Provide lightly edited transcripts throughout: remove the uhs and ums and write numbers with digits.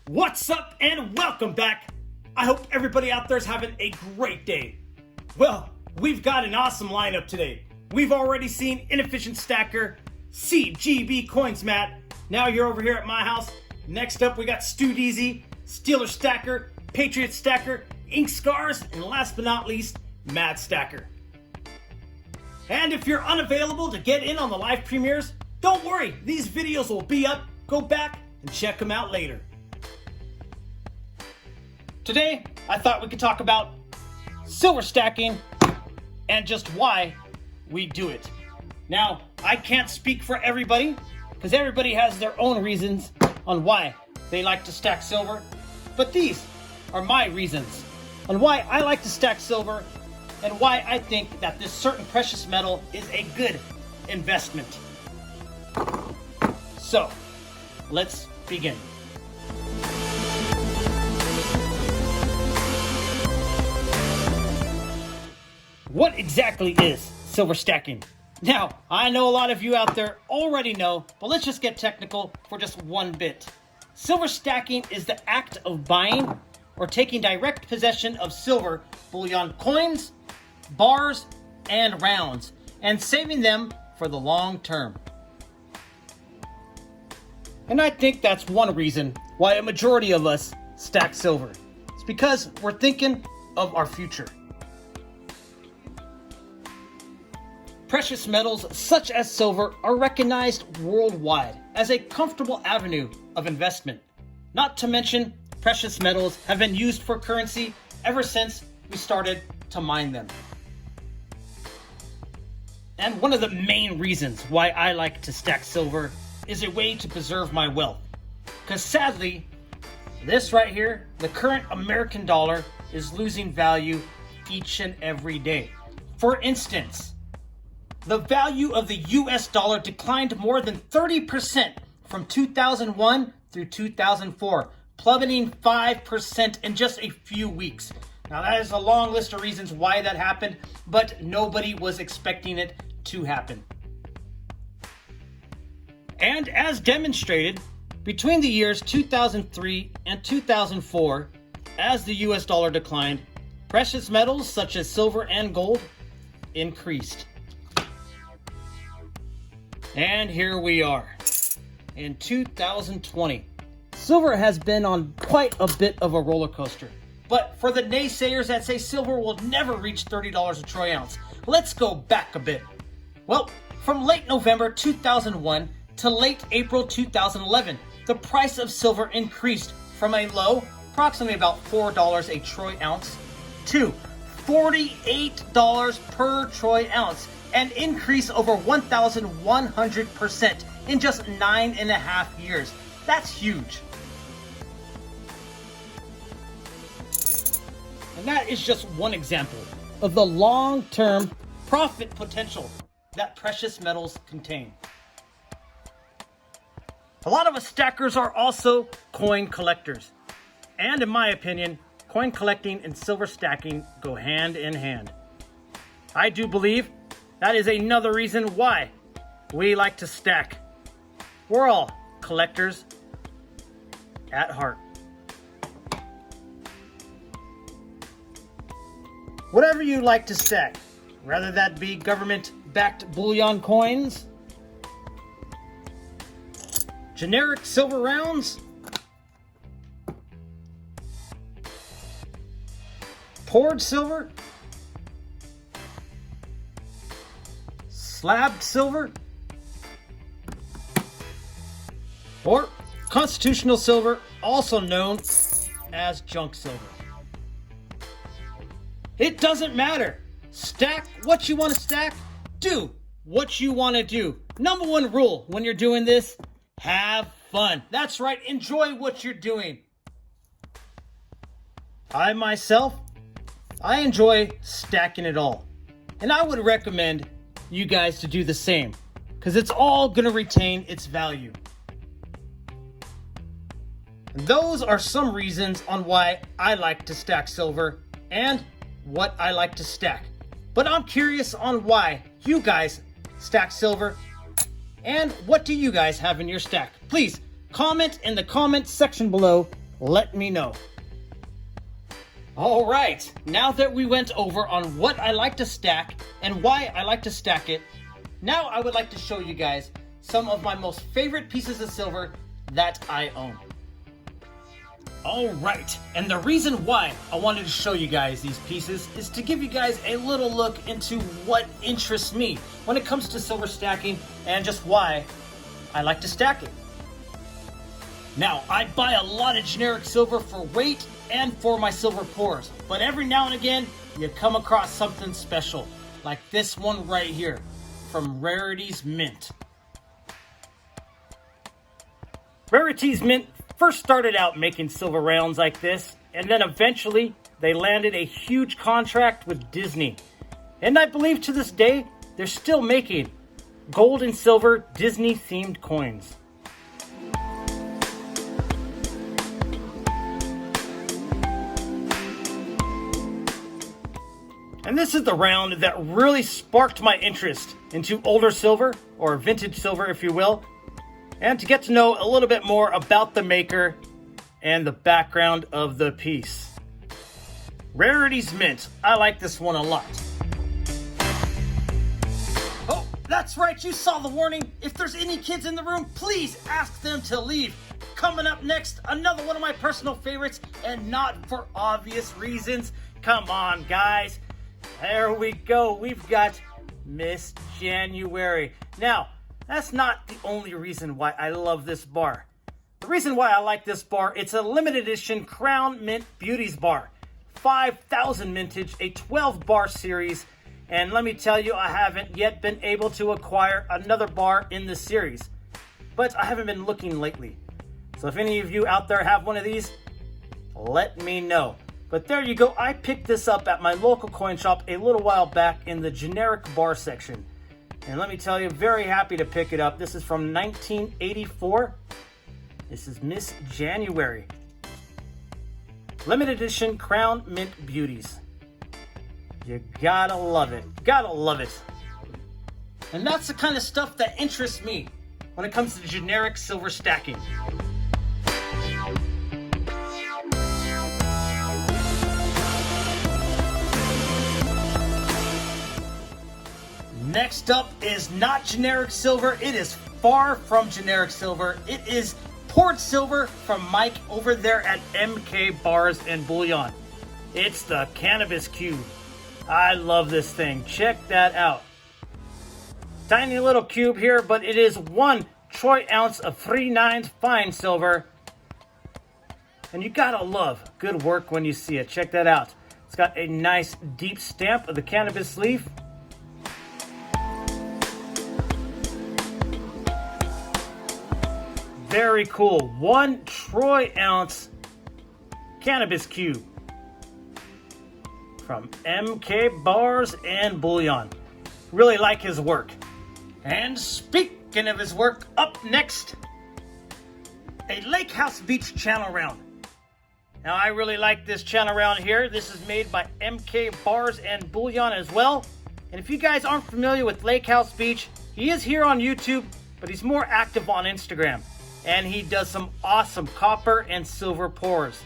What's up and welcome back. I hope everybody out there is having a great day. Well, we've got an awesome lineup today. We've already seen Inefficient Stacker, CGB Coins Matt. Now you're over here at my house. Next up we got Stu Deasy, Steeler Stacker, Patriot Stacker, Ink Scars, and last but not least, Mad Stacker. And if you're unavailable to get in on the live premieres, don't worry, these videos will be up. Go back and check them out later. Today, I thought we could talk about silver stacking and just why we do it. Now, I can't speak for everybody because everybody has their own reasons on why they like to stack silver, but these are my reasons on why I like to stack silver and why I think that this certain precious metal is a good investment. So, let's begin. What exactly is silver stacking? Now, I know a lot of you out there already know, but let's just get technical for just one bit. Silver stacking is the act of buying or taking direct possession of silver bullion coins, bars, and rounds, and saving them for the long term. And I think that's one reason why a majority of us stack silver. It's because we're thinking of our future. Precious metals such as silver are recognized worldwide as a comfortable avenue of investment. Not to mention, precious metals have been used for currency ever since we started to mine them. And one of the main reasons why I like to stack silver is a way to preserve my wealth. Because sadly, this right here, the current American dollar, is losing value each and every day. For instance, the value of the US dollar declined more than 30% from 2001 through 2004, plummeting 5% in just a few weeks. Now that is a long list of reasons why that happened, but nobody was expecting it to happen. And as demonstrated, between the years 2003 and 2004, as the US dollar declined, precious metals such as silver and gold increased. And here we are in 2020. Silver has been on quite a bit of a roller coaster. But for the naysayers that say silver will never reach $30 a troy ounce, let's go back a bit. Well, from late November 2001 to late April 2011, the price of silver increased from a low, approximately about $4 a troy ounce, to $48 per troy ounce, an increase over 1,100% in just 9.5 years. That's huge. And that is just one example of the long-term profit potential that precious metals contain. A lot of us stackers are also coin collectors. And in my opinion, coin collecting and silver stacking go hand in hand. I do believe that is another reason why we like to stack. We're all collectors at heart. Whatever you like to stack, whether that be government-backed bullion coins, generic silver rounds, poured silver, slabbed silver, or constitutional silver, also known as junk silver. It doesn't matter. Stack what you want to stack. Do what you want to do. Number one rule when you're doing this, have fun. That's right, enjoy what you're doing. I myself, I enjoy stacking it all. And I would recommend you guys to do the same, because it's all going to retain its value. And those are some reasons on why I like to stack silver and what I like to stack. But I'm curious on why you guys stack silver and what do you guys have in your stack. Please comment in the comment section below let me know. All right, now that we went over on what I like to stack and why I like to stack it, now I would like to show you guys some of my most favorite pieces of silver that I own. All right, and the reason why I wanted to show you guys these pieces is to give you guys a little look into what interests me when it comes to silver stacking and just why I like to stack it. Now, I buy a lot of generic silver for weight and for my silver pours, but every now and again, you come across something special, like this one right here from Rarities Mint. Rarities Mint first started out making silver rounds like this, and then eventually they landed a huge contract with Disney. And I believe to this day, they're still making gold and silver Disney themed coins. And this is the round that really sparked my interest into older silver, or vintage silver if you will, and to get to know a little bit more about the maker and the background of the piece. Rarities Mint. I like this one a lot. Oh, that's right, you saw the warning. If there's any kids in the room, please ask them to leave. Coming up next, another one of my personal favorites, and not for obvious reasons. Come on, guys. There we go. We've got Miss January. Now, that's not the only reason why I love this bar. The reason why I like this bar, it's a limited edition Crown Mint Beauties bar. 5,000 mintage, a 12 bar series. And let me tell you, I haven't yet been able to acquire another bar in this series. But I haven't been looking lately. So if any of you out there have one of these, let me know. But there you go. I picked this up at my local coin shop a little while back in the generic bar section. And let me tell you, very happy to pick it up. This is from 1984. This is Miss January. Limited edition Crown Mint Beauties. You gotta love it. Gotta love it. And that's the kind of stuff that interests me when it comes to generic silver stacking. Next up is not generic silver. It is far from generic silver. It is poured silver from Mike over there at MK Bars and Bullion. It's the Cannabis Cube. I love this thing. Check that out. Tiny little cube here, but it is 1 troy ounce of 3/9 fine silver. And you gotta love good work when you see it. Check that out. It's got a nice deep stamp of the cannabis leaf. Very cool. 1 troy ounce cannabis cube from MK Bars and Bullion. Really like his work. And speaking of his work, up next, a Lake House Beach channel round. Now I really like this channel round here. This is made by MK Bars and Bullion as well. And if you guys aren't familiar with Lake House Beach, he is here on YouTube, but he's more active on Instagram. And he does some awesome copper and silver pours.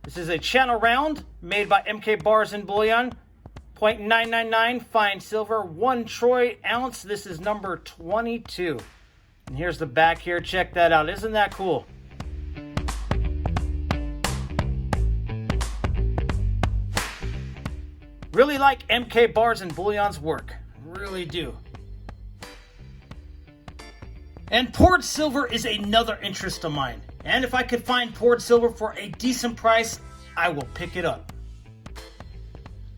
This is a channel round made by MK Bars and Bullion. 0.999 fine silver, 1 troy ounce. This is number 22. And here's the back here. Check that out. Isn't that cool? Really like MK Bars and Bullion's work. Really do. And poured silver is another interest of mine. And if I could find poured silver for a decent price, I will pick it up.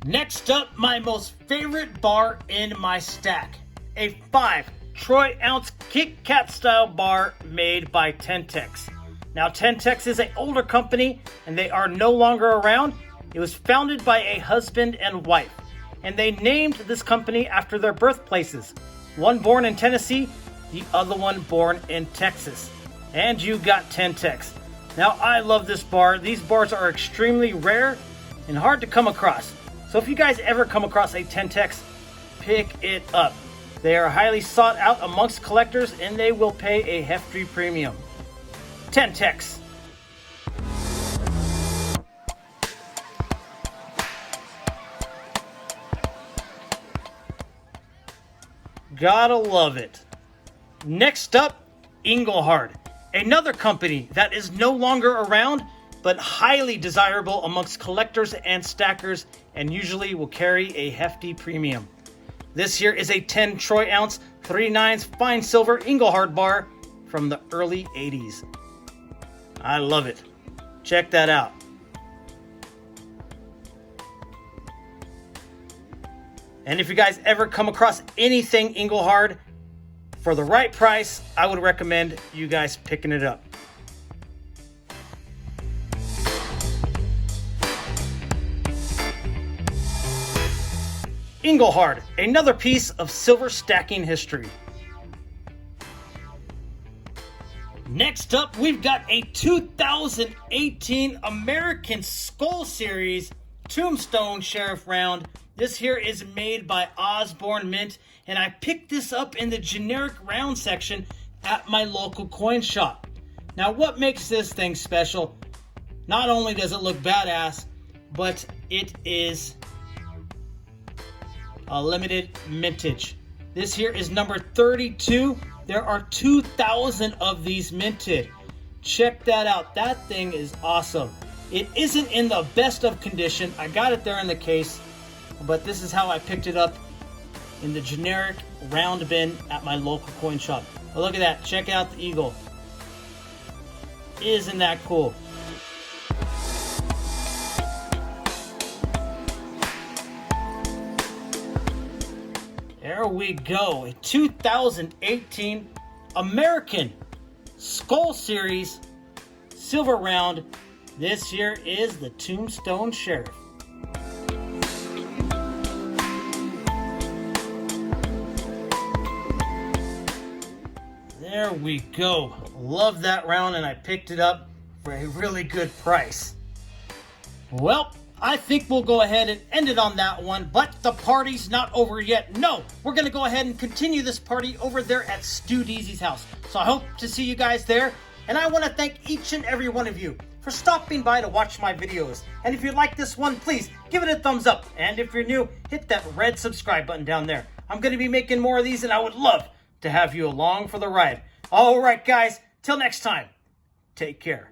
Next up, my most favorite bar in my stack. A 5 troy ounce Kit Kat style bar made by Tentex. Now Tentex is an older company and they are no longer around. It was founded by a husband and wife, and they named this company after their birthplaces. One born in Tennessee, the other one born in Texas. And you got Tentex. Now I love this bar. These bars are extremely rare and hard to come across. So if you guys ever come across a Tentex, pick it up. They are highly sought out amongst collectors, and they will pay a hefty premium. 10 techs. Gotta love it. Next up, Engelhard, another company that is no longer around, but highly desirable amongst collectors and stackers, and usually will carry a hefty premium. This here is a 10 troy ounce, 3/9 fine silver Engelhard bar from the early 80s. I love it. Check that out. And if you guys ever come across anything Engelhard, for the right price, I would recommend you guys picking it up. Engelhard, another piece of silver stacking history. Next up, we've got a 2018 American Skull Series Tombstone Sheriff round. This here is made by Osborne Mint, and I picked this up in the generic round section at my local coin shop. Now, what makes this thing special? Not only does it look badass, but it is a limited mintage. This here is number 32. There are 2,000 of these minted. Check that out. That thing is awesome. It isn't in the best of condition. I got it there in the case, but this is how I picked it up in the generic round bin at my local coin shop. But look at that. Check out the eagle. Isn't that cool? There we go. A 2018 American Skull Series silver round. This here is the Tombstone Sheriff. There we go. Love that round, and I picked it up for a really good price. Well, I think we'll go ahead and end it on that one, but the party's not over yet. No, we're going to go ahead and continue this party over there at Stu Deasy's house. So I hope to see you guys there, and I want to thank each and every one of you for stopping by to watch my videos. And if you like this one, please give it a thumbs up. And if you're new, hit that red subscribe button down there. I'm going to be making more of these, and I would love to have you along for the ride. All right, guys, till next time, take care.